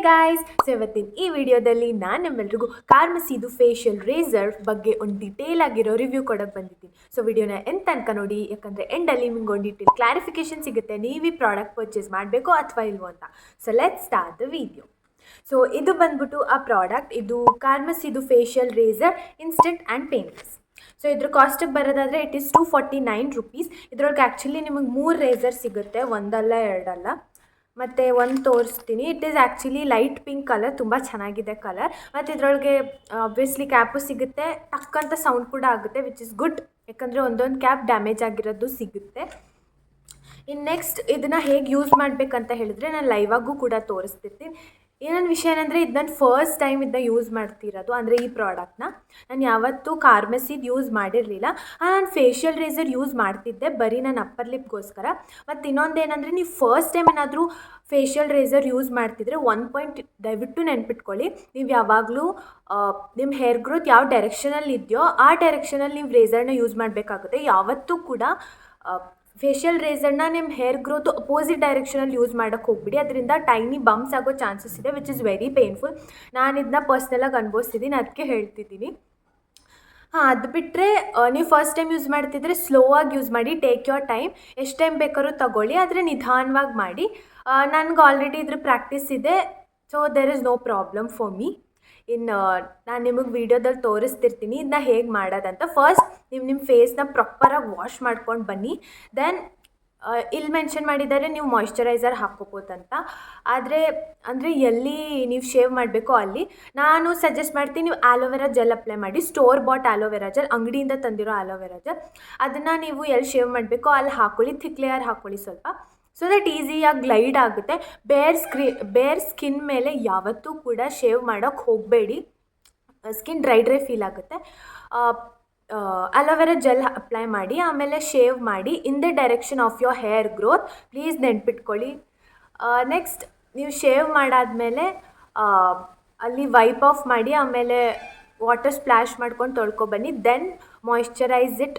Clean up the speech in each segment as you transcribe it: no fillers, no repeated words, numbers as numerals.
Guys, so ಇವತ್ತಿನ ಈ ವಿಡಿಯೋದಲ್ಲಿ ನಾನು ನಿಮ್ಮೆಲ್ರಿಗೂ ಕಾರ್ಮಸಿದು ಫೇಶಿಯಲ್ ರೇಸರ್ ಬಗ್ಗೆ ಒಂದು ಡೀಟೇಲ್ ಆಗಿರೋ ರಿವ್ಯೂ ಕೊಡೋಕೆ ಬಂದಿದ್ದೀನಿ. ಸೊ ವಿಡಿಯೋನ ಎಂತ ತನಕ ನೋಡಿ, ಯಾಕಂದರೆ ಎಂಡಲ್ಲಿ ನಿಮ್ಗೆ ಒಂದು ಡೀಟೇಲ್ ಕ್ಲಾರಿಫಿಕೇಶನ್ ಸಿಗುತ್ತೆ ನೀವು ಈ ಪ್ರಾಡಕ್ಟ್ ಪರ್ಚೇಸ್ ಮಾಡಬೇಕು ಅಥವಾ ಇಲ್ವೋ ಅಂತ. So let's start the video. So ಇದು ಬಂದ್ಬಿಟ್ಟು ಆ ಪ್ರಾಡಕ್ಟ್, ಇದು ಕಾರ್ಮಸಿದು facial razor instant and painless. So ಇದ್ರ ಕಾಸ್ಟಿಗೆ ಬರೋದಾದರೆ ಇಟ್ ಈಸ್ 249 ರೂಪೀಸ್. ಇದರೊಳಗೆ ಆ್ಯಕ್ಚುಲಿ ನಿಮಗೆ 3 ರೇಸರ್ ಸಿಗುತ್ತೆ, ಒಂದಲ್ಲ ಎರಡಲ್ಲ. ಮತ್ತು ಒಂದು ತೋರಿಸ್ತೀನಿ. It is actually light pink colour, ತುಂಬ ಚೆನ್ನಾಗಿದೆ ಕಲರ್. ಮತ್ತು ಇದರೊಳಗೆ ಆಬ್ವಿಯಸ್ಲಿ ಕ್ಯಾಪು ಸಿಗುತ್ತೆ, ಟಕ್ಕಂತ ಸೌಂಡ್ ಕೂಡ ಆಗುತ್ತೆ, ವಿಚ್ ಇಸ್ ಗುಡ್, ಯಾಕಂದರೆ ಒಂದೊಂದು ಕ್ಯಾಪ್ ಡ್ಯಾಮೇಜ್ ಆಗಿರೋದು ಸಿಗುತ್ತೆ. ಇನ್ನು ನೆಕ್ಸ್ಟ್ ಇದನ್ನು ಹೇಗೆ ಯೂಸ್ ಮಾಡಬೇಕಂತ ಹೇಳಿದ್ರೆ ನಾನು ಲೈವಾಗೂ ಕೂಡ ತೋರಿಸ್ತಿರ್ತೀನಿ. ಏನೊಂದು ವಿಷಯ ಏನಂದರೆ ಇದು ನಾನು ಫಸ್ಟ್ ಟೈಮ್ ಇದನ್ನ ಯೂಸ್ ಮಾಡ್ತಿರೋದು, ಅಂದರೆ ಈ ಪ್ರಾಡಕ್ಟ್ನ ನಾನು ಯಾವತ್ತೂ ಕಾರ್ಮಸಿದು ಯೂಸ್ ಮಾಡಿರಲಿಲ್ಲ. ನಾನು ಫೇಶಿಯಲ್ ರೇಸರ್ ಯೂಸ್ ಮಾಡ್ತಿದ್ದೆ ಬರೀ ನನ್ನ ಅಪ್ಪರ್ ಲಿಪ್ಗೋಸ್ಕರ. ಮತ್ತು ಇನ್ನೊಂದೇನೆಂದರೆ ನೀವು ಫಸ್ಟ್ ಟೈಮ್ ಏನಾದರೂ ಫೇಶಿಯಲ್ ರೇಸರ್ ಯೂಸ್ ಮಾಡ್ತಿದ್ರೆ ಒಂದು ಪಾಯಿಂಟ್ ದಯವಿಟ್ಟು ನೆನ್ಪಿಟ್ಕೊಳ್ಳಿ, ನೀವು ಯಾವಾಗಲೂ ನಿಮ್ಮ ಹೇರ್ ಗ್ರೋತ್ ಯಾವ ಡೈರೆಕ್ಷನಲ್ಲಿ ಇದೆಯೋ ಆ ಡೈರೆಕ್ಷನಲ್ಲಿ ನೀವು ರೇಸರ್ನ ಯೂಸ್ ಮಾಡಬೇಕಾಗುತ್ತೆ. ಯಾವತ್ತೂ ಕೂಡ ಫೇಶಿಯಲ್ ರೇಸರ್ನ ನಿಮ್ಮ ಹೇರ್ ಗ್ರೋತು ಅಪೋಸಿಟ್ ಡೈರೆಕ್ಷನಲ್ಲಿ ಯೂಸ್ ಮಾಡೋಕ್ಕೆ ಹೋಗ್ಬಿಡಿ, ಅದರಿಂದ ಟೈನಿ ಬಂಪ್ಸ್ ಆಗೋ ಚಾನ್ಸಸ್ ಇದೆ, ವಿಚ್ ಇಸ್ ವೆರಿ ಪೇನ್ಫುಲ್. ನಾನು ಇದನ್ನ ಪರ್ಸ್ನಲಾಗಿ ಅನುಭವಿಸ್ತಿದ್ದೀನಿ, ಅದಕ್ಕೆ ಹೇಳ್ತಿದ್ದೀನಿ. ಅದು ಬಿಟ್ಟರೆ ನೀವು ಫಸ್ಟ್ ಟೈಮ್ ಯೂಸ್ ಮಾಡ್ತಿದ್ರೆ ಸ್ಲೋ ಆಗಿ ಯೂಸ್ ಮಾಡಿ, ಟೇಕ್ ಯೋರ್ ಟೈಮ್, ಎಷ್ಟು ಟೈಮ್ ಬೇಕಾದ್ರೂ ತಗೊಳ್ಳಿ, ಆದರೆ ನಿಧಾನವಾಗಿ ಮಾಡಿ. ನನಗೆ ಆಲ್ರೆಡಿ ಇದ್ರ ಪ್ರಾಕ್ಟೀಸ್ ಇದೆ, so there is no problem for me. ಇನ್ನು ನಾನು ನಿಮಗೆ ವೀಡಿಯೋದಲ್ಲಿ ತೋರಿಸ್ತಿರ್ತೀನಿ ಇದನ್ನ ಹೇಗೆ ಮಾಡೋದಂತ. ಫಸ್ಟ್ ನೀವು ನಿಮ್ಮ ಫೇಸ್ನ ಪ್ರಾಪರಾಗಿ ವಾಶ್ ಮಾಡ್ಕೊಂಡು ಬನ್ನಿ. ದೆನ್ ಇಲ್ಲಿ ಮೆನ್ಷನ್ ಮಾಡಿದ್ದಾರೆ ನೀವು ಮಾಯ್ಶ್ಚರೈಸರ್ ಹಾಕ್ಕೋಬೋದಂತ, ಅಂದರೆ ಎಲ್ಲಿ ನೀವು ಶೇವ್ ಮಾಡಬೇಕೋ ಅಲ್ಲಿ. ನಾನು ಸಜೆಸ್ಟ್ ಮಾಡ್ತೀನಿ ನೀವು ಆಲೋವೆರಾ ಜೆಲ್ ಅಪ್ಲೈ ಮಾಡಿ, ಸ್ಟೋರ್ ಬಾಟ್ ಆಲೋವೆರಾ ಜೆಲ್, ಅಂಗಡಿಯಿಂದ ತಂದಿರೋ ಆಲೋವೆರಾ ಜೆಲ್. ಅದನ್ನು ನೀವು ಎಲ್ಲಿ ಶೇವ್ ಮಾಡಬೇಕೋ ಅಲ್ಲಿ ಹಾಕ್ಕೊಳ್ಳಿ, ಥಿಕ್ ಲೇಯರ್ ಹಾಕ್ಕೊಳ್ಳಿ ಸ್ವಲ್ಪ, ಸೊ ದಟ್ ಈಸಿಯಾಗಿ ಗ್ಲೈಡ್ ಆಗುತ್ತೆ. ಬೇರ್ ಸ್ಕಿನ್ ಮೇಲೆ ಯಾವತ್ತೂ ಕೂಡ ಶೇವ್ ಮಾಡೋಕ್ಕೆ ಹೋಗಬೇಡಿ, ಸ್ಕಿನ್ ಡ್ರೈ ಫೀಲ್ ಆಗುತ್ತೆ. ಅಲೋವೆರಾ ಜೆಲ್ ಅಪ್ಲೈ ಮಾಡಿ, ಆಮೇಲೆ ಶೇವ್ ಮಾಡಿ in the direction of your hair growth, please ನೆನ್ಪಿಟ್ಕೊಳ್ಳಿ. ನೆಕ್ಸ್ಟ್ ನೀವು ಶೇವ್ ಮಾಡಾದಮೇಲೆ ಅಲ್ಲಿ ವೈಪ್ ಆಫ್ ಮಾಡಿ, ಆಮೇಲೆ ವಾಟರ್ ಸ್ಪ್ಲ್ಯಾಶ್ ಮಾಡ್ಕೊಂಡು ತೊಳ್ಕೊಬನ್ನಿ. ದೆನ್ ಮಾಯ್ಶ್ಚರೈಸ್ ಇಟ್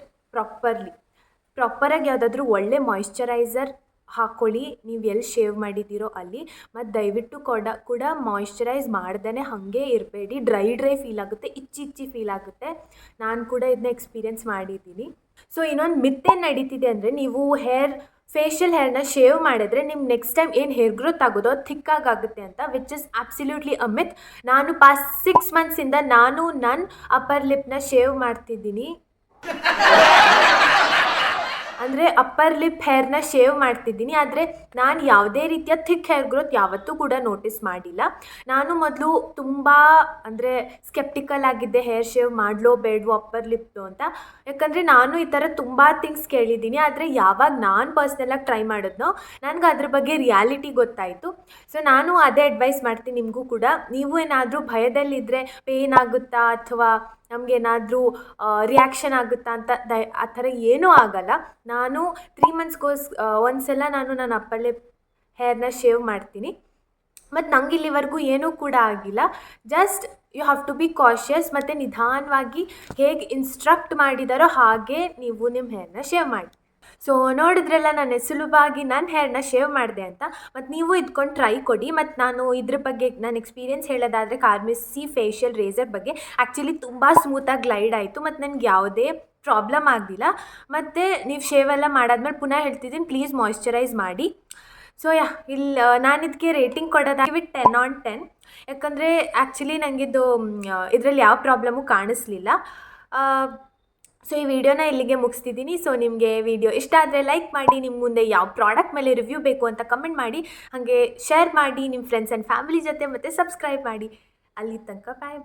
ಪ್ರಾಪರಾಗಿ ಯಾವುದಾದ್ರೂ ಒಳ್ಳೆ ಮಾಯ್ಶ್ಚರೈಸರ್ ಹಾಕ್ಕೊಳ್ಳಿ ನೀವು ಎಲ್ಲಿ ಶೇವ್ ಮಾಡಿದ್ದೀರೋ ಅಲ್ಲಿ. ಮತ್ತು ದಯವಿಟ್ಟು ಕೂಡ ಮಾಯ್ಶ್ಚರೈಸ್ ಮಾಡ್ದೇ ಹಾಗೆ ಇರಬೇಡಿ, ಡ್ರೈ ಫೀಲ್ ಆಗುತ್ತೆ, ಇಚ್ಚಿ ಫೀಲ್ ಆಗುತ್ತೆ. ನಾನು ಕೂಡ ಇದನ್ನ ಎಕ್ಸ್ಪೀರಿಯೆನ್ಸ್ ಮಾಡಿದ್ದೀನಿ. ಸೊ ಇನ್ನೊಂದು ಮಿತ್ತೇನು ನಡೀತಿದೆ ಅಂದರೆ, ನೀವು ಫೇಶಿಯಲ್ ಹೇರ್ನ ಶೇವ್ ಮಾಡಿದ್ರೆ ನಿಮ್ಮ ನೆಕ್ಸ್ಟ್ ಟೈಮ್ ಏನು ಹೇರ್ ಗ್ರೋತ್ ಆಗೋದೋ ಅದು ಥಿಕ್ಕಾಗುತ್ತೆ ಅಂತ, ವಿಚ್ ಇಸ್ ಆಬ್ಸಲ್ಯೂಟ್ಲಿ ಅ ಮಿತ್. ನಾನು ಪಾಸ್ಟ್ 6 ಮಂತ್ಸಿಂದ ನಾನು ನನ್ನ ಅಪ್ಪರ್ ಲಿಪ್ನ ಶೇವ್ ಮಾಡ್ತಿದ್ದೀನಿ, ಅಂದರೆ ಅಪ್ಪರ್ ಲಿಪ್ ಹೇರ್ನ ಶೇವ್ ಮಾಡ್ತಿದ್ದೀನಿ. ಆದರೆ ನಾನು ಯಾವುದೇ ರೀತಿಯ ಥಿಕ್ ಹೇರ್ ಗ್ರೋತ್ ಯಾವತ್ತೂ ಕೂಡ ನೋಟಿಸ್ ಮಾಡಿಲ್ಲ. ನಾನು ಮೊದಲು ತುಂಬ ಅಂದರೆ ಸ್ಕೆಪ್ಟಿಕಲ್ ಆಗಿದ್ದೆ, ಹೇರ್ ಶೇವ್ ಮಾಡಲೋ ಬೇಡವೋ ಅಪ್ಪರ್ ಲಿಪ್ದು ಅಂತ, ಯಾಕಂದರೆ ನಾನು ಈ ಥರ ತುಂಬ ಥಿಂಗ್ಸ್ ಕೇಳಿದ್ದೀನಿ. ಆದರೆ ಯಾವಾಗ ನಾನು ಪರ್ಸ್ನಲಾಗಿ ಟ್ರೈ ಮಾಡಿದ್ನೋ ನನಗೆ ಅದ್ರ ಬಗ್ಗೆ ರಿಯಾಲಿಟಿ ಗೊತ್ತಾಯಿತು. ಸೊ ನಾನು ಅದೇ ಅಡ್ವೈಸ್ ಮಾಡ್ತೀನಿ ನಿಮಗೂ ಕೂಡ. ನೀವು ಏನಾದರೂ ಭಯದಲ್ಲಿದ್ದರೆ ಪೇನ್ ಆಗುತ್ತಾ ಅಥವಾ ನಮಗೇನಾದರೂ ರಿಯಾಕ್ಷನ್ ಆಗುತ್ತಾ ಅಂತ ಆ ಥರ ಏನೂ ಆಗಲ್ಲ. ನಾನು 3 ಮಂತ್ಸ್ಗೋಸ್ ಒಂದ್ಸಲ ನಾನು ನನ್ನ ಅಪ್ಪರ್ ಲಿಪ್ ಹೇರ್ನ ಶೇವ್ ಮಾಡ್ತೀನಿ, ಮತ್ತು ನಂಗೆ ಇಲ್ಲಿವರೆಗೂ ಏನೂ ಕೂಡ ಆಗಿಲ್ಲ. Just you have to be cautious, ಮತ್ತು ನಿಧಾನವಾಗಿ ಹೇಗೆ ಇನ್ಸ್ಟ್ರಕ್ಟ್ ಮಾಡಿದಾರೋ ಹಾಗೆ ನೀವು ನಿಮ್ಮ ಹೇರ್ನ ಶೇವ್ ಮಾಡಿ. ಸೊ ನೋಡಿದ್ರೆಲ್ಲ ನಾನು ಸುಲಭವಾಗಿ ನನ್ನ ಹೇರ್ನ ಶೇವ್ ಮಾಡಿದೆ ಅಂತ. ಮತ್ತು ನೀವು ಇದ್ಕೊಂಡು ಟ್ರೈ ಕೊಡಿ. ಮತ್ತು ನಾನು ಇದ್ರ ಬಗ್ಗೆ ನನ್ನ ಎಕ್ಸ್ಪೀರಿಯೆನ್ಸ್ ಹೇಳೋದಾದರೆ ಕಾರ್ಮಸಿ ಫೇಶಿಯಲ್ ರೇಸರ್ ಬಗ್ಗೆ ಆ್ಯಕ್ಚುಲಿ ತುಂಬ ಸ್ಮೂತಾಗಿ ಗ್ಲೈಡ್ ಆಯಿತು, ಮತ್ತು ನನಗೆ ಯಾವುದೇ ಪ್ರಾಬ್ಲಮ್ ಆಗಲಿಲ್ಲ. ಮತ್ತು ನೀವು ಶೇವೆಲ್ಲ ಮಾಡಾದ್ಮೇಲೆ ಪುನಃ ಹೇಳ್ತಿದ್ದೀನಿ, ಪ್ಲೀಸ್ ಮಾಯ್ಶ್ಚರೈಸ್ ಮಾಡಿ. ಸೊ ಇಲ್ಲಿ ನಾನು ಇದಕ್ಕೆ ರೇಟಿಂಗ್ ಕೊಡೋದಾಗಿ 10 on 10, ಯಾಕಂದರೆ ಆ್ಯಕ್ಚುಲಿ ನನಗಿದು ಇದರಲ್ಲಿ ಯಾವ ಪ್ರಾಬ್ಲಮ್ಮು ಕಾಣಿಸ್ಲಿಲ್ಲ. ಸೊ ಈ ವಿಡಿಯೋನ ಇಲ್ಲಿಗೆ ಮುಗಿಸ್ತಿದ್ದೀನಿ. ಸೊ ನಿಮಗೆ ವಿಡಿಯೋ ಇಷ್ಟ ಆದರೆ ಲೈಕ್ ಮಾಡಿ, ನಿಮ್ಮ ಮುಂದೆ ಯಾವ ಪ್ರಾಡಕ್ಟ್ ಮೇಲೆ ರಿವ್ಯೂ ಬೇಕು ಅಂತ ಕಮೆಂಟ್ ಮಾಡಿ, ಹಾಗೆ ಶೇರ್ ಮಾಡಿ ನಿಮ್ಮ ಫ್ರೆಂಡ್ಸ್ ಆ್ಯಂಡ್ ಫ್ಯಾಮಿಲಿ ಜೊತೆ, ಮತ್ತು ಸಬ್ಸ್ಕ್ರೈಬ್ ಮಾಡಿ. ಅಲ್ಲಿ ತನಕ ಬಾಯ್.